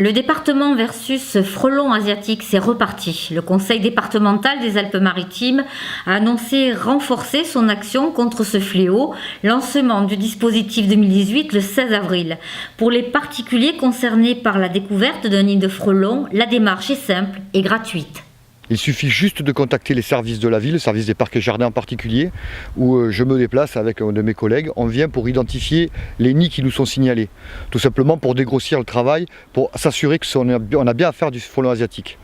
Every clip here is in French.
Le département versus frelon asiatique, c'est reparti. Le conseil départemental des Alpes-Maritimes a annoncé renforcer son action contre ce fléau. Lancement du dispositif 2018 le 16 avril. Pour les particuliers concernés par la découverte d'un nid de frelon, la démarche est simple et gratuite. Il suffit juste de contacter les services de la ville, le service des parcs et jardins en particulier, où je me déplace avec un de mes collègues. On vient pour identifier les nids qui nous sont signalés. Tout simplement pour dégrossir le travail, pour s'assurer qu'on a bien affaire du frelon asiatique.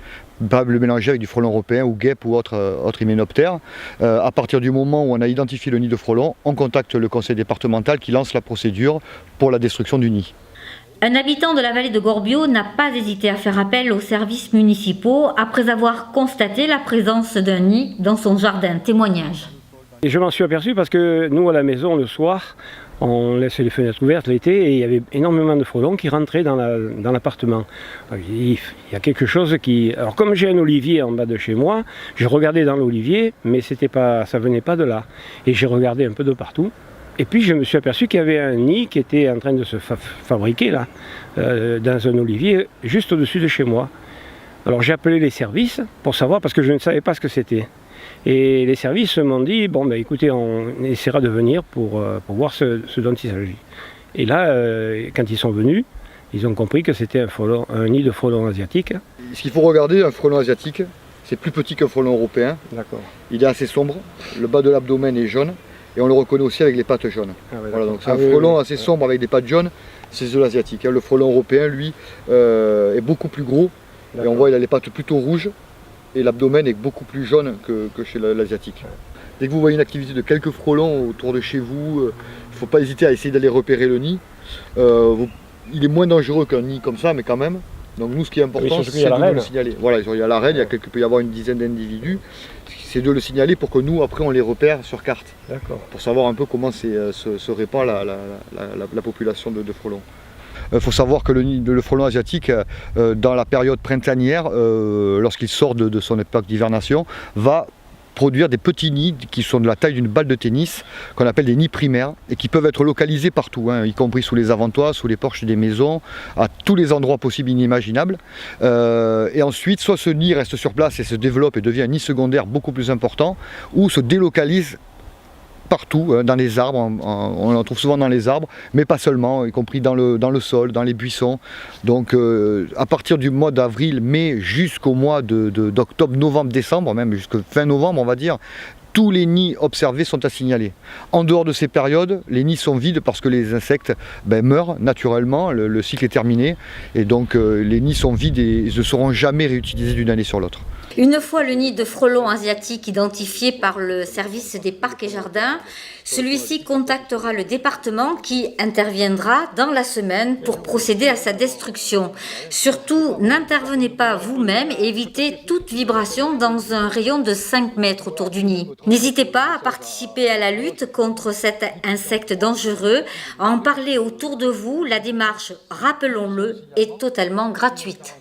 Pas le mélanger avec du frelon européen ou guêpe ou autre hyménoptère. À partir du moment où on a identifié le nid de frelon, on contacte le conseil départemental qui lance la procédure pour la destruction du nid. Un habitant de la vallée de Gorbio n'a pas hésité à faire appel aux services municipaux après avoir constaté la présence d'un nid dans son jardin. Témoignage. Et je m'en suis aperçu parce que nous, à la maison, le soir, on laisse les fenêtres ouvertes l'été et il y avait énormément de frelons qui rentraient dans l'appartement. Il y a quelque chose qui... Alors comme j'ai un olivier en bas de chez moi, j'ai regardé dans l'olivier, mais ça venait pas de là. Et j'ai regardé un peu de partout. Et puis je me suis aperçu qu'il y avait un nid qui était en train de se fabriquer là, dans un olivier juste au-dessus de chez moi. Alors j'ai appelé les services pour savoir, parce que je ne savais pas ce que c'était. Et les services m'ont dit, bon ben écoutez, on essaiera de venir pour voir ce dont il s'agit. Et là, quand ils sont venus, ils ont compris que c'était un nid de frelon asiatique. Ce qu'il faut regarder, un frelon asiatique, c'est plus petit qu'un frelon européen. D'accord. Il est assez sombre, le bas de l'abdomen est jaune. Et on le reconnaît aussi avec les pattes jaunes. Ah ouais, voilà, donc c'est un frelon assez sombre avec des pattes jaunes, c'est de l'asiatique. Le frelon européen, lui, est beaucoup plus gros. Et on voit qu'il a les pattes plutôt rouges et l'abdomen est beaucoup plus jaune que chez l'asiatique. Dès que vous voyez une activité de quelques frelons autour de chez vous, il ne faut pas hésiter à essayer d'aller repérer le nid. Il est moins dangereux qu'un nid comme ça, mais quand même. Donc nous, ce qui est important, c'est de le signaler. Voilà, il y a la reine, il peut y avoir une dizaine d'individus. C'est de le signaler pour que nous, après, on les repère sur carte. Pour savoir un peu comment se répand la population de frelons. Il faut savoir que le frelon asiatique, dans la période printanière, lorsqu'il sort de son époque d'hivernation, va produire des petits nids qui sont de la taille d'une balle de tennis, qu'on appelle des nids primaires, et qui peuvent être localisés partout, y compris sous les avantoirs, sous les porches des maisons, à tous les endroits possibles inimaginables. Et ensuite, soit ce nid reste sur place et se développe et devient un nid secondaire beaucoup plus important, ou se délocalise partout, dans les arbres, on en trouve souvent dans les arbres, mais pas seulement, y compris dans le sol, dans les buissons. Donc à partir du mois d'avril, mai, jusqu'au mois d'octobre, novembre, décembre, même jusqu'à fin novembre on va dire, tous les nids observés sont à signaler. En dehors de ces périodes, les nids sont vides parce que les insectes meurent naturellement, le cycle est terminé, et donc les nids sont vides et ne seront jamais réutilisés d'une année sur l'autre. Une fois le nid de frelon asiatique identifié par le service des parcs et jardins, celui-ci contactera le département qui interviendra dans la semaine pour procéder à sa destruction. Surtout, n'intervenez pas vous-même et évitez toute vibration dans un rayon de 5 mètres autour du nid. N'hésitez pas à participer à la lutte contre cet insecte dangereux, à en parler autour de vous. La démarche, rappelons-le, est totalement gratuite.